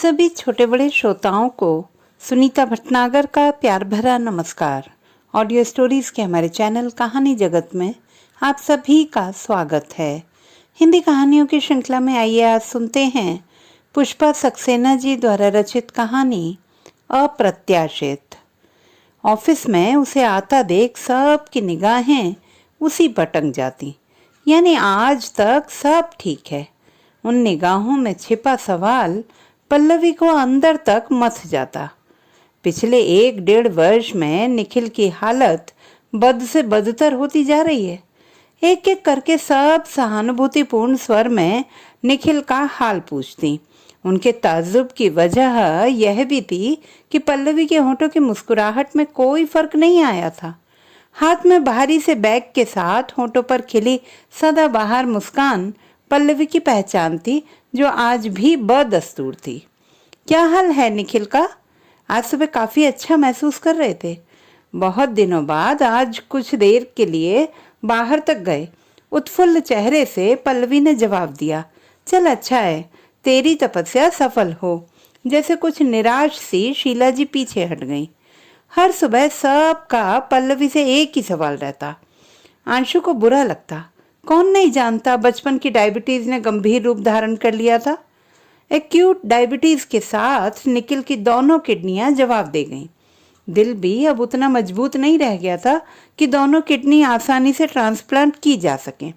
सभी छोटे बड़े श्रोताओं को सुनीता भटनागर का प्यार भरा नमस्कार। ऑडियो स्टोरीज के हमारे चैनल कहानी जगत में आप सभी का स्वागत है। हिंदी कहानियों की श्रृंखला में आइए आज सुनते हैं पुष्पा सक्सेना जी द्वारा रचित कहानी अप्रत्याशित। ऑफिस में उसे आता देख सबकी निगाहें उसी पर टंग जाती, यानी आज तक सब ठीक है। उन निगाहों में छिपा सवाल पल्लवी को अंदर तक मथ जाता। पिछले 1-1.5 वर्ष में निखिल की हालत बद से बदतर होती जा रही है। एक एक करके सब सहानुभूतिपूर्ण स्वर में निखिल का हाल पूछती। उनके ताज्जुब की वजह यह भी थी कि पल्लवी के होंठों की मुस्कुराहट में कोई फर्क नहीं आया था। हाथ में भारी से बैग के साथ होंठों पर खिली सदाबहार मुस्कान पल्लवी की पहचान थी, जो आज भी बदस्तूर थी। क्या हाल है निखिल का? आज सुबह काफी अच्छा महसूस कर रहे थे। बहुत दिनों बाद आज कुछ देर के लिए बाहर तक गए। उत्फुल्ल चेहरे से पल्लवी ने जवाब दिया, चल अच्छा है, तेरी तपस्या सफल हो। जैसे कुछ निराश सी शीला जी पीछे हट गई। हर सुबह सबका पल्लवी से एक ही सवाल रहता। आंशु को बुरा लगता। कौन नहीं जानता बचपन की डायबिटीज ने गंभीर रूप धारण कर लिया था। एक्यूट डायबिटीज के साथ निखिल की दोनों किडनियां जवाब दे गईं। दिल भी अब उतना मजबूत नहीं रह गया था कि दोनों किडनी आसानी से ट्रांसप्लांट की जा सकें।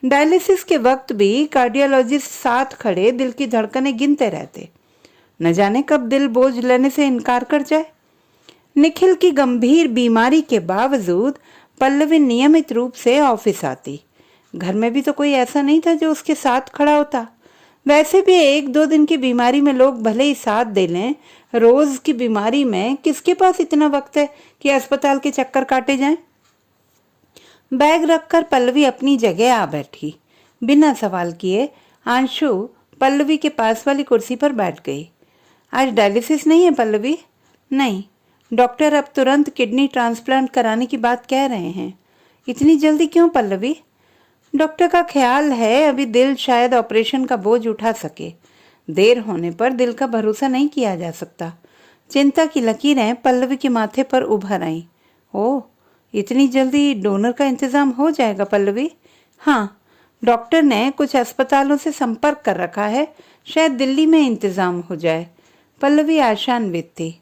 डायलिसिस के वक्त भी कार्डियोलॉजिस्ट साथ खड़े दिल की धड़कनें गिनते रहते। न जाने कब दिल बोझ लेने से इनकार कर जाए। निखिल की गंभीर बीमारी के बावजूद पल्लवी नियमित रूप से ऑफिस आती। घर में भी तो कोई ऐसा नहीं था जो उसके साथ खड़ा होता। वैसे भी 1-2 दिन की बीमारी में लोग भले ही साथ दे लें, रोज की बीमारी में किसके पास इतना वक्त है कि अस्पताल के चक्कर काटे जाएं? बैग रखकर पल्लवी अपनी जगह आ बैठी। बिना सवाल किए आंशु पल्लवी के पास वाली कुर्सी पर बैठ गई। आज डायलिसिस नहीं है पल्लवी? नहीं, डॉक्टर अब तुरंत किडनी ट्रांसप्लांट कराने की बात कह रहे हैं। इतनी जल्दी क्यों पल्लवी? डॉक्टर का ख्याल है अभी दिल शायद ऑपरेशन का बोझ उठा सके। देर होने पर दिल का भरोसा नहीं किया जा सकता। चिंता की लकीरें पल्लवी के माथे पर उभर आईं। ओह, इतनी जल्दी डोनर का इंतजाम हो जाएगा पल्लवी? हाँ, डॉक्टर ने कुछ अस्पतालों से संपर्क कर रखा है, शायद दिल्ली में इंतजाम हो जाए। पल्लवी आशान्वित थी।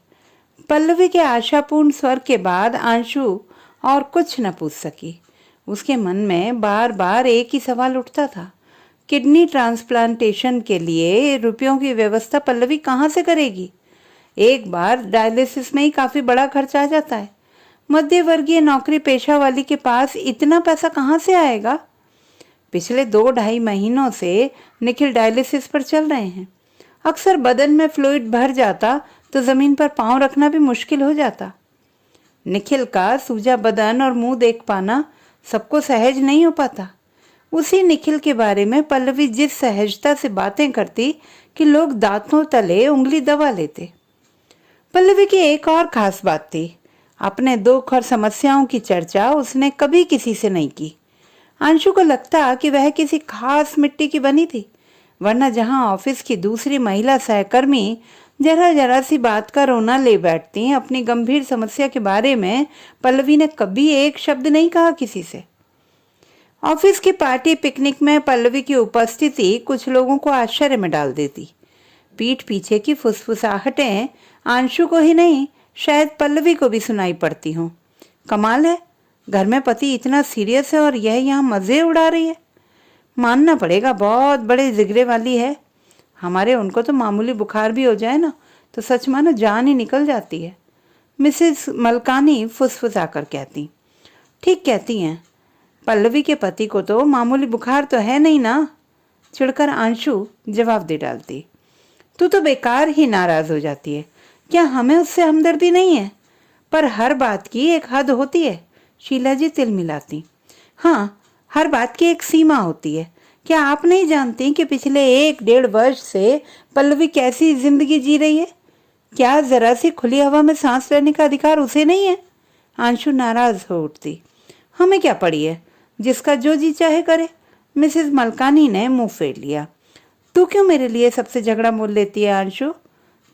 पल्लवी के आशापूर्ण स्वर के बाद आंशु और कुछ न पूछ सकी। उसके मन में बार बार एक ही सवाल उठता था, किडनी ट्रांसप्लांटेशन के लिए रुपयों की व्यवस्था पल्लवी कहाँ से करेगी? एक बार डायलिसिस में ही काफी बड़ा खर्च आ जाता है। मध्य वर्गीय नौकरी पेशा वाली के पास इतना पैसा कहाँ से आएगा? पिछले 2-2.5 महीनों से निखिल डायलिसिस पर चल रहे हैं। अक्सर बदन में फ्लूइड भर जाता तो जमीन पर पांव रखना भी मुश्किल हो जाता। निखिल का सूजा बदन और मुंह देख पाना सबको सहज नहीं हो पाता। उसी निखिल के बारे में पल्लवी जिस सहजता से बातें करती कि लोग दांतों तले उंगली दबा लेते। पल्लवी की एक और खास बात थी, अपने दुख और समस्याओं की चर्चा उसने कभी किसी से नहीं की। अंशु को लगता कि वह किसी खास मिट्टी की बनी थी, वरना जहां ऑफिस की दूसरी महिला सहकर्मी जरा जरा सी बात का रोना ले बैठती, अपनी गंभीर समस्या के बारे में पल्लवी ने कभी एक शब्द नहीं कहा किसी से। ऑफिस की पार्टी पिकनिक में पल्लवी की उपस्थिति कुछ लोगों को आश्चर्य में डाल देती। पीठ पीछे की फुसफुसाहटें आंशु को ही नहीं, शायद पल्लवी को भी सुनाई पड़ती हों। कमाल है, घर में पति इतना सीरियस है और यह यहाँ मजे उड़ा रही है। मानना पड़ेगा बहुत बड़े जिगरे वाली है। हमारे उनको तो मामूली बुखार भी हो जाए ना तो सच मानो जान ही निकल जाती है, मिसेस मलकानी फुसफुसाकर कहती। ठीक कहती हैं, पल्लवी के पति को तो मामूली बुखार तो है नहीं ना, चिढ़कर आंशु जवाब दे डालती। तू तो बेकार ही नाराज हो जाती है। क्या हमें उससे हमदर्दी नहीं है? पर हर बात की एक हद होती है, शीला जी तिलमिलाती। हाँ, हर बात की एक सीमा होती है। क्या आप नहीं जानती कि पिछले 1-1.5 वर्ष से पल्लवी कैसी जिंदगी जी रही है? क्या जरा सी खुली हवा में सांस लेने का अधिकार उसे नहीं है? आंशु नाराज हो उठती। हमें क्या पड़ी है, जिसका जो जी चाहे करे। मिसेस मलकानी ने मुंह फेर लिया। तू क्यों मेरे लिए सबसे झगड़ा मोल लेती है आंशु?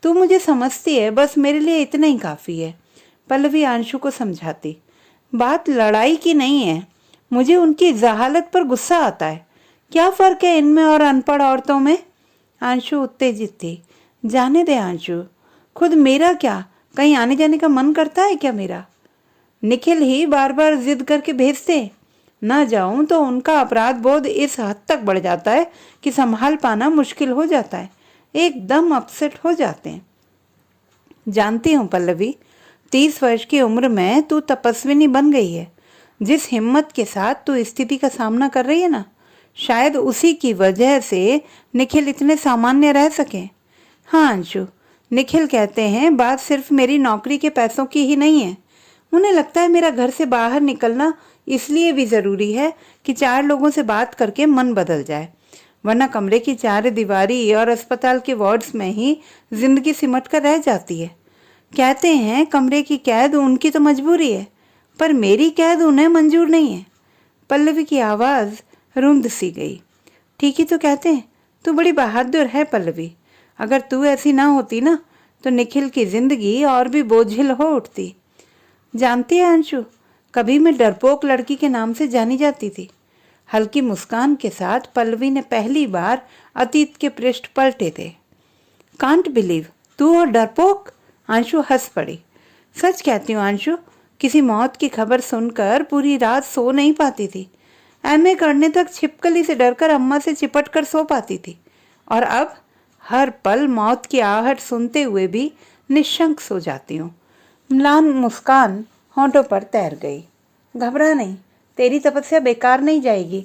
तू मुझे समझती है, बस मेरे लिए इतना ही काफ़ी है, पल्लवी अंशु को समझाती। बात लड़ाई की नहीं है, मुझे उनकी जहालत पर गुस्सा आता है। क्या फ़र्क है इनमें और अनपढ़ औरतों में? अंशु उत्तेजित थी। जाने दे अंशु, खुद मेरा क्या, कहीं आने जाने का मन करता है क्या मेरा? निखिल ही बार बार जिद करके भेजते, न जाऊं तो उनका अपराध बोध इस हद तक बढ़ जाता है कि संभाल पाना मुश्किल हो जाता है, एकदम अपसेट हो जाते हैं। जानती हूँ पल्लवी, 30 वर्ष की उम्र में तू तपस्विनी बन गई है। जिस हिम्मत के साथ तू स्थिति का सामना कर रही है ना, शायद उसी की वजह से निखिल इतने सामान्य रह सके। हाँ अंशु, निखिल कहते हैं बात सिर्फ मेरी नौकरी के पैसों की ही नहीं है। उन्हें लगता है मेरा घर से बाहर निकलना इसलिए भी ज़रूरी है कि 4 लोगों से बात करके मन बदल जाए, वरना कमरे की 4 दीवारी और अस्पताल के वार्ड्स में ही जिंदगी सिमट कर रह जाती है। कहते हैं कमरे की कैद उनकी तो मजबूरी है, पर मेरी कैद उन्हें मंजूर नहीं है। पल्लवी की आवाज़ रुंध सी गई। ठीक ही तो कहते हैं, तू बड़ी बहादुर है पल्लवी। अगर तू ऐसी ना होती ना, तो निखिल की जिंदगी और भी बोझिल हो उठती। जानती है अंशु, कभी मैं डरपोक लड़की के नाम से जानी जाती थी। हल्की मुस्कान के साथ पल्लवी ने पहली बार अतीत के पृष्ठ पलटे थे। कांट बिलीव, तू और डरपोक? अंशु हंस पड़ी। सच कहती हूँ अंशु, किसी मौत की खबर सुनकर पूरी रात सो नहीं पाती थी। एमए करने तक छिपकली से डरकर अम्मा से चिपट कर सो पाती थी, और अब हर पल मौत की आहट सुनते हुए भी निशंक सो जाती हूँ। म्लान मुस्कान होंठों पर तैर गई। घबरा नहीं, तेरी तपस्या बेकार नहीं जाएगी।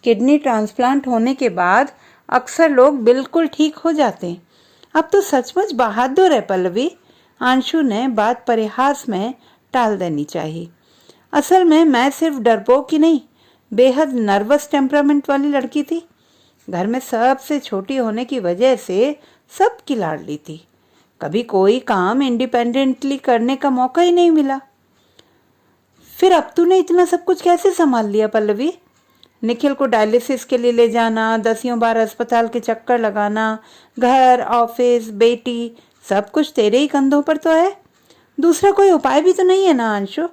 किडनी ट्रांसप्लांट होने के बाद अक्सर लोग बिल्कुल ठीक हो जाते हैं। अब तो सचमुच बहादुर है पल्लवी। अंशु ने बात परिहास में टाल देनी चाहिए। असल में मैं सिर्फ डरपोक ही नहीं, बेहद नर्वस टेम्परामेंट वाली लड़की थी। घर में सबसे छोटी होने की वजह से सबकी लाडली थी। कभी कोई काम इंडिपेंडेंटली करने का मौका ही नहीं मिला। फिर अब तूने इतना सब कुछ कैसे संभाल लिया पल्लवी? निखिल को डायलिसिस के लिए ले जाना, 10 बार अस्पताल के चक्कर लगाना, घर, ऑफिस, बेटी, सब कुछ तेरे ही कंधों पर तो है। दूसरा कोई उपाय भी तो नहीं है ना अंशु?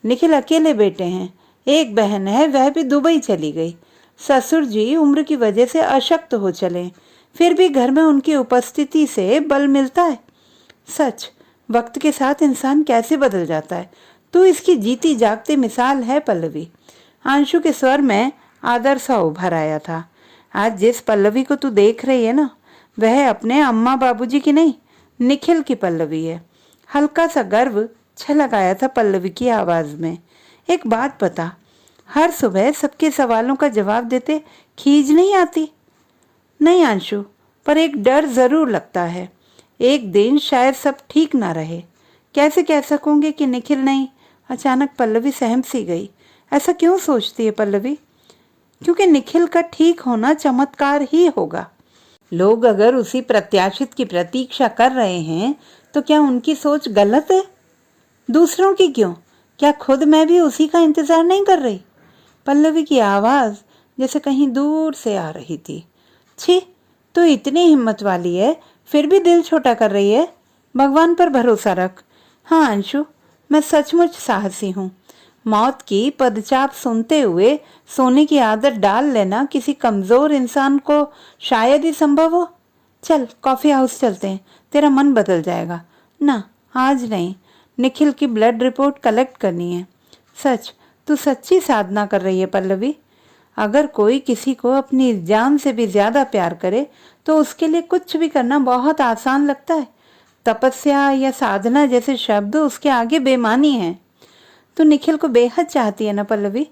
निखिल अकेले बेटे हैं, एक बहन है, वह भी दुबई चली गई। ससुर जी उम्र की वजह से अशक्त हो चले, फिर भी घर में उनकी उपस्थिति से बल मिलता है। सच, वक्त के साथ इंसान कैसे बदल जाता है। तू इसकी जीती जागती मिसाल है पल्लवी। अंशु के स्वर में आदर सा उभर आया था। आज जिस पल्लवी को तू देख रही है ना, वह अपने अम्मा बाबूजी की नहीं, निखिल की पल्लवी है। हल्का सा गर्व छलक आया था पल्लवी की आवाज में। एक बात बता, हर सुबह सबके सवालों का जवाब देते खीज नहीं आती? नहीं अंशु, पर एक डर जरूर लगता है, एक दिन शायद सब ठीक ना रहे। कैसे कह सकूंगी कि निखिल नहीं? अचानक पल्लवी सहम सी गई। ऐसा क्यों सोचती है पल्लवी? क्योंकि निखिल का ठीक होना चमत्कार ही होगा। लोग अगर उसी प्रत्याशित की प्रतीक्षा कर रहे हैं तो क्या उनकी सोच गलत है? दूसरों की क्यों? क्या खुद मैं भी उसी का इंतजार नहीं कर रही? पल्लवी की आवाज जैसे कहीं दूर से आ रही थी। छी, तो इतनी हिम्मत वाली है, फिर भी दिल छोटा कर रही है। भगवान पर भरोसा रख। हाँ अंशु, मैं सचमुच साहसी हूँ। मौत की पदचाप सुनते हुए सोने की आदत डाल लेना किसी कमजोर इंसान को शायद ही संभव हो। चल कॉफी हाउस चलते हैं, तेरा मन बदल जाएगा। ना, आज नहीं, निखिल की ब्लड रिपोर्ट कलेक्ट करनी है। सच, तू सच्ची साधना कर रही है पल्लवी। अगर कोई किसी को अपनी जान से भी ज्यादा प्यार करे तो उसके लिए कुछ भी करना बहुत आसान लगता है। तपस्या या साधना जैसे शब्द उसके आगे बेमानी हैं। तो निखिल को बेहद चाहती है ना पल्लवी?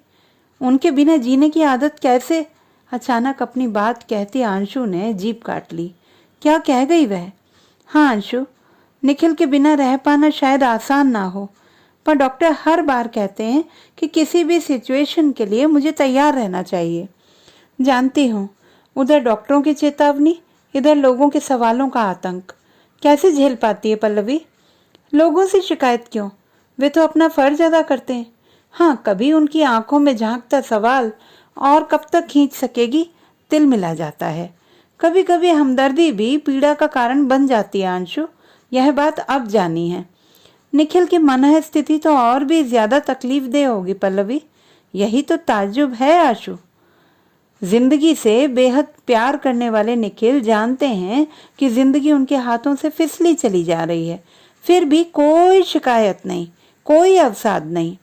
उनके बिना जीने की आदत कैसे? अचानक अपनी बात कहती अंशु ने जीभ काट ली। क्या कह गई वह? हाँ अंशु, निखिल के बिना रह पाना शायद आसान ना हो, पर डॉक्टर हर बार कहते हैं कि किसी भी सिचुएशन के लिए मुझे तैयार रहना चाहिए। जानती हूँ, उधर डॉक्टरों की चेतावनी, इधर लोगों के सवालों का आतंक। कैसे झेल पाती है पल्लवी? लोगों से शिकायत क्यों? वे तो अपना फर्ज अदा करते हैं। हाँ, कभी उनकी आंखों में झांकता सवाल, और कब तक खींच सकेगी, दिल मिला जाता है। कभी कभी हमदर्दी भी पीड़ा का कारण बन जाती है अंशु, यह बात अब जानी है। निखिल की मनः स्थिति तो और भी ज्यादा तकलीफ दे होगी पल्लवी, यही तो ताज्जुब है आशु। जिंदगी से बेहद प्यार करने वाले निखिल जानते हैं कि जिंदगी उनके हाथों से फिसली चली जा रही है, फिर भी कोई शिकायत नहीं, कोई अवसाद नहीं।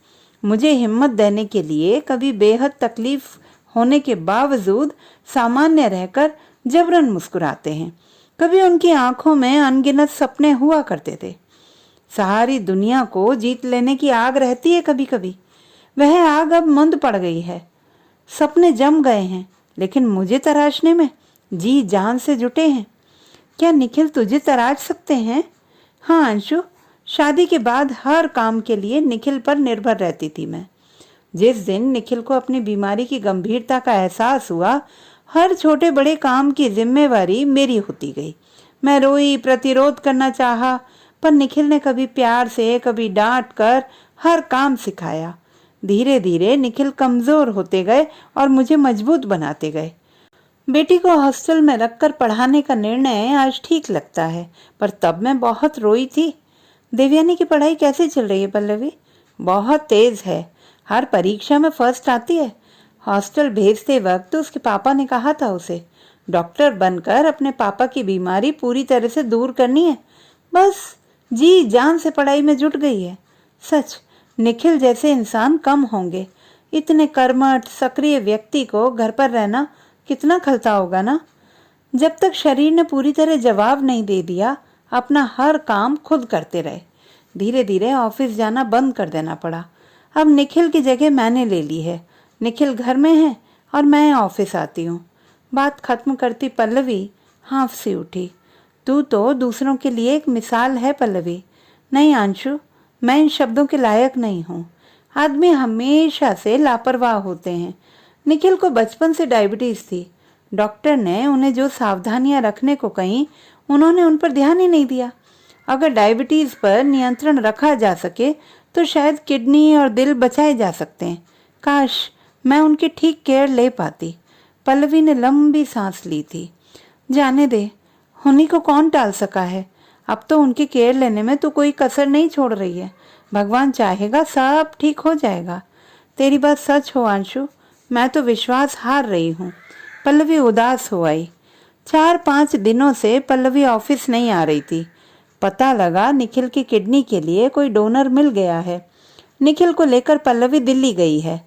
मुझे हिम्मत देने के लिए कभी बेहद तकलीफ होने के बावजूद सामान्य रहकर जबरन मुस्कुराते हैं। कभी उनकी आंखों में अनगिनत सपने हुआ करते थे। सारी दुनिया को जीत लेने की आग रहती है कभी कभी, वह आग अब मंद पड़ गई है। सपने जम गए हैं, लेकिन मुझे तराशने में जी जान से जुटे हैं। क्या निखिल तुझे तराश सकते हैं? हाँ अंशु, शादी के बाद हर काम के लिए निखिल पर निर्भर रहती थी मैं। जिस दिन निखिल को अपनी बीमारी की गंभीरता का एहसास हुआ, हर छोटे बड़े काम की जिम्मेवारी मेरी होती गई। मैं रोई, प्रतिरोध करना चाहा, पर निखिल ने कभी प्यार से, कभी डांट कर हर काम सिखाया। धीरे धीरे निखिल कमजोर होते गए और मुझे मजबूत बनाते गए। बेटी को हॉस्टल में रखकर पढ़ाने का निर्णय आज ठीक लगता है, पर तब मैं बहुत रोई थी। देवयानी की पढ़ाई कैसे चल रही है पल्लवी? बहुत तेज है, हर परीक्षा में फर्स्ट आती है। हॉस्टल भेजते वक्त उसके पापा ने कहा था उसे डॉक्टर बनकर अपने पापा की बीमारी पूरी तरह से दूर करनी है। बस जी जान से पढ़ाई में जुट गई है। सच, निखिल जैसे इंसान कम होंगे। इतने कर्मठ सक्रिय व्यक्ति को घर पर रहना कितना खलता होगा ना। जब तक शरीर ने पूरी तरह जवाब नहीं दे दिया, अपना हर काम खुद करते रहे। धीरे धीरे ऑफिस जाना बंद कर देना पड़ा। अब निखिल की जगह मैंने ले ली है। निखिल घर में है और मैं ऑफिस आती हूँ। बात खत्म करती पल्लवी हाँफ सी उठी। तू तो दूसरों के लिए एक मिसाल है पल्लवी। नहीं अंशु, मैं इन शब्दों के लायक नहीं हूँ। आदमी हमेशा से लापरवाह होते हैं। निखिल को बचपन से डायबिटीज थी। डॉक्टर ने उन्हें जो सावधानियां रखने को कहीं, उन्होंने उन पर ध्यान ही नहीं दिया। अगर डायबिटीज पर नियंत्रण रखा जा सके तो शायद किडनी और दिल बचाए जा सकते हैं। काश मैं उनकी ठीक केयर ले पाती। पल्लवी ने लंबी सांस ली थी। जाने दे, उन्हीं को कौन टाल सका है। अब तो उनकी केयर लेने में तो कोई कसर नहीं छोड़ रही है। भगवान चाहेगा सब ठीक हो जाएगा। तेरी बात सच हो अंशु, मैं तो विश्वास हार रही हूँ। पल्लवी उदास हो आई। 4-5 दिनों से पल्लवी ऑफिस नहीं आ रही थी। पता लगा निखिल की किडनी के लिए कोई डोनर मिल गया है। निखिल को लेकर पल्लवी दिल्ली गई है।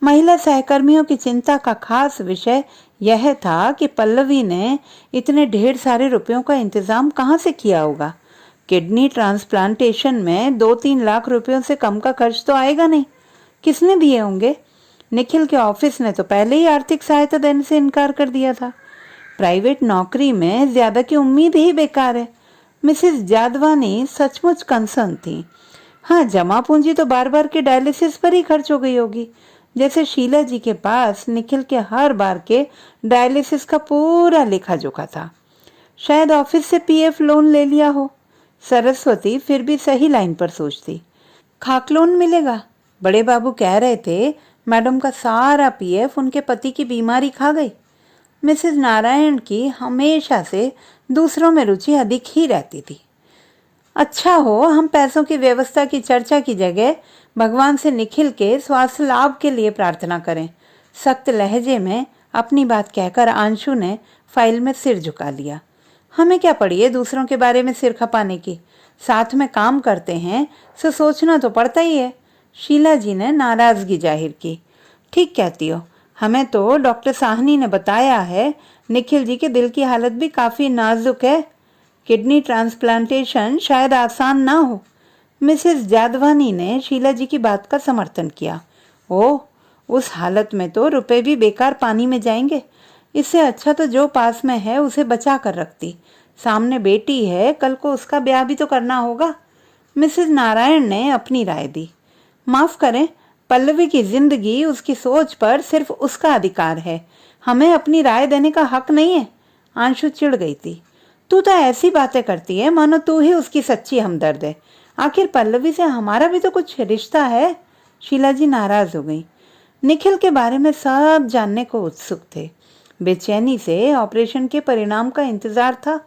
महिला सहकर्मियों की चिंता का खास विषय यह था कि पल्लवी ने इतने ढेर सारे रुपयों का इंतजाम कहाँ से किया होगा। किडनी ट्रांसप्लांटेशन में 2-3 लाख रुपयों से कम का खर्च तो आएगा नहीं। किसने दिए होंगे? निखिल के ऑफिस ने तो पहले ही आर्थिक सहायता देने से इनकार कर दिया था। प्राइवेट नौकरी में ज्यादा की उम्मीद ही बेकार है। मिसेस जादवानी सचमुच कंसर्न थी। हाँ, जमा पूंजी तो बार बार के डायलिसिस पर ही खर्च हो गई होगी। जैसे शीला जी के पास निखिल के हर बार के डायलिसिस का पूरा लेखा जोखा था। शायद ऑफिस से पीएफ लोन ले लिया हो। सरस्वती फिर भी सही लाइन पर सोचती। खाक लोन मिलेगा? बड़े बाबू कह रहे थे मैडम का सारा पीएफ उनके पति की बीमारी खा गई। मिसेस नारायण की हमेशा से दूसरों में रुचि अधिक ही रहती थी। अच्छा हो हम पैसों की व्यवस्था की चर्चा की जगह भगवान से निखिल के स्वास्थ्य लाभ के लिए प्रार्थना करें। सख्त लहजे में अपनी बात कहकर आंशु ने फाइल में सिर झुका लिया। हमें क्या पड़ी है दूसरों के बारे में सिर खपाने की। साथ में काम करते हैं तो सोचना तो पड़ता ही है। शीला जी ने नाराजगी जाहिर की। ठीक कहती हो, हमें तो डॉक्टर साहनी ने बताया है निखिल जी के दिल की हालत भी काफी नाजुक है। किडनी ट्रांसप्लांटेशन शायद आसान ना हो। मिसेस जादवानी ने शीला जी की बात का समर्थन किया। ओह, उस हालत में तो रुपए भी बेकार पानी में जाएंगे। इससे अच्छा तो जो पास में है उसे बचा कर रखती। सामने बेटी है, कल को उसका ब्याह भी तो करना होगा। मिसेस नारायण ने अपनी राय दी। माफ करें, पल्लवी की जिंदगी उसकी सोच पर सिर्फ उसका अधिकार है। हमें अपनी राय देने का हक नहीं है। आंशु चिढ़ गई थी। तू तो ऐसी बातें करती है मानो तू ही उसकी सच्ची हमदर्द है। आखिर पल्लवी से हमारा भी तो कुछ रिश्ता है। शीला जी नाराज हो गई। निखिल के बारे में सब जानने को उत्सुक थे। बेचैनी से ऑपरेशन के परिणाम का इंतजार था।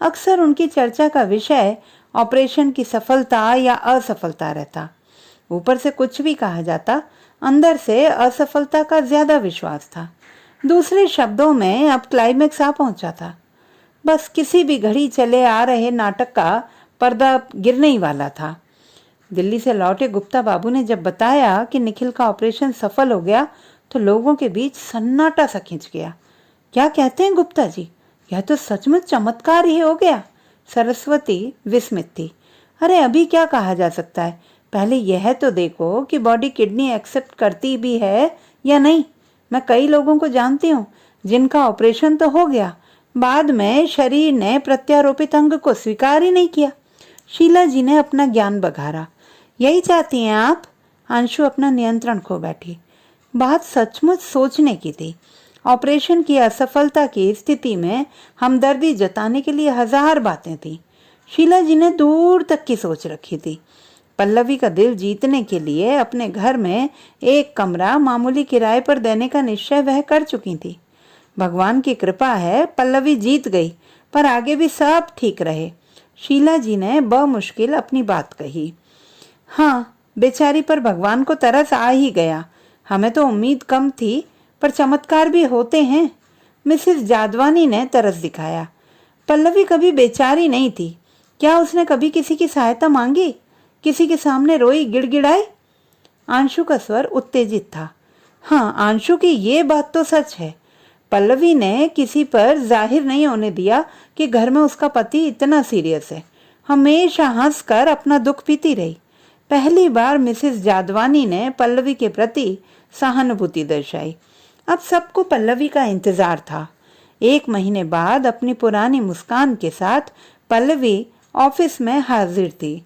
अक्सर उनकी चर्चा का विषय ऑपरेशन की सफलता या असफलता रहता। ऊपर से कुछ भी कहा जाता, अंदर से असफलता का ज्यादा विश्वास था। दूसरे शब्दों में अब क्लाइमेक्स आ पहुंचा था। बस किसी भी घड़ी चले आ रहे नाटक का पर्दा गिरने ही वाला था। दिल्ली से लौटे गुप्ता बाबू ने जब बताया कि निखिल का ऑपरेशन सफल हो गया तो लोगों के बीच सन्नाटा सा खिंच गया। क्या कहते हैं गुप्ता जी, यह तो सचमुच चमत्कार ही हो गया। सरस्वती विस्मित थी। अरे अभी क्या कहा जा सकता है, पहले यह तो देखो कि बॉडी किडनी एक्सेप्ट करती भी है या नहीं। मैं कई लोगों को जानती हूँ जिनका ऑपरेशन तो हो गया, बाद में शरीर ने प्रत्यारोपित अंग को स्वीकार ही नहीं किया। शीला जी ने अपना ज्ञान बघारा। यही चाहती हैं आप? अंशु अपना नियंत्रण खो बैठी। बात सचमुच सोचने की थी। ऑपरेशन की असफलता की स्थिति में हमदर्दी जताने के लिए हजार बातें थी। शीला जी ने दूर तक की सोच रखी थी। पल्लवी का दिल जीतने के लिए अपने घर में एक कमरा मामूली किराए पर देने का निश्चय वह कर चुकी थी। भगवान की कृपा है, पल्लवी जीत गई, पर आगे भी सब ठीक रहे। शीला जी ने बमुश्किल अपनी बात कही। हाँ, बेचारी पर भगवान को तरस आ ही गया। हमें तो उम्मीद कम थी, पर चमत्कार भी होते हैं। मिसेस जादवानी ने तरस दिखाया। पल्लवी कभी बेचारी नहीं थी। क्या उसने कभी किसी की सहायता मांगी, किसी के सामने रोई, गिड़गिड़ाई? आंशु का स्वर उत्तेजित था। हाँ, आंशु की ये बात तो सच है। पल्लवी ने किसी पर जाहिर नहीं होने दिया कि घर में उसका पति इतना सीरियस है। हमेशा हंसकर अपना दुख पीती रही। पहली बार मिसेस जादवानी ने पल्लवी के प्रति सहानुभूति दर्शाई। अब सबको पल्लवी का इंतजार था। 1 महीने बाद अपनी पुरानी मुस्कान के साथ पल्लवी ऑफिस में हाजिर थी।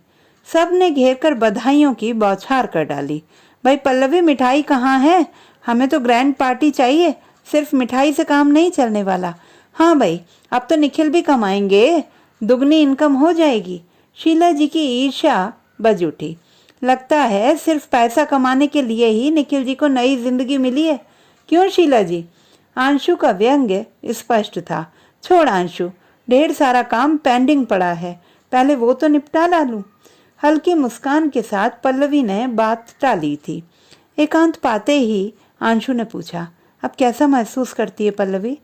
सब ने घेरकर बधाइयों की बौछार कर डाली। भाई पल्लवी, मिठाई कहाँ है? हमें तो ग्रैंड पार्टी चाहिए, सिर्फ मिठाई से काम नहीं चलने वाला। हाँ भाई, अब तो निखिल भी कमाएंगे, दुगनी इनकम हो जाएगी। शीला जी की ईर्ष्या बज उठी। लगता है सिर्फ पैसा कमाने के लिए ही निखिल जी को नई जिंदगी मिली है। क्यों शीला जी? आंशु का व्यंग्य स्पष्ट था। छोड़ आंशु, ढेर सारा काम पेंडिंग पड़ा है, पहले वो तो निपटा ला लूं। हल्की मुस्कान के साथ पल्लवी ने बात टाली थी। एकांत पाते ही आंशु ने पूछा, अब कैसा महसूस करती है पल्लवी?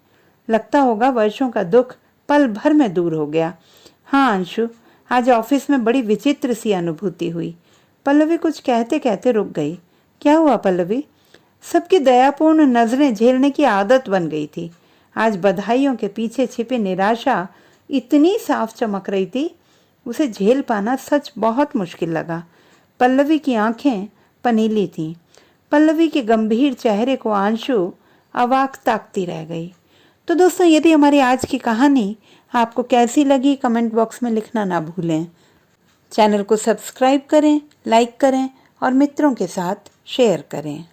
लगता होगा वर्षों का दुख पल भर में दूर हो गया। हाँ अंशु, आज ऑफिस में बड़ी विचित्र सी अनुभूति हुई। पल्लवी कुछ कहते कहते रुक गई। क्या हुआ पल्लवी? सबकी दयापूर्ण नजरें झेलने की आदत बन गई थी। आज बधाइयों के पीछे छिपी निराशा इतनी साफ चमक रही थी, उसे झेल पाना सच बहुत मुश्किल लगा। पल्लवी की आंखें पनीली थीं। पल्लवी के गंभीर चेहरे को आंशु अवाक ताकती रह गई। तो दोस्तों, यदि हमारी आज की कहानी आपको कैसी लगी, कमेंट बॉक्स में लिखना ना भूलें। चैनल को सब्सक्राइब करें, लाइक करें और मित्रों के साथ शेयर करें।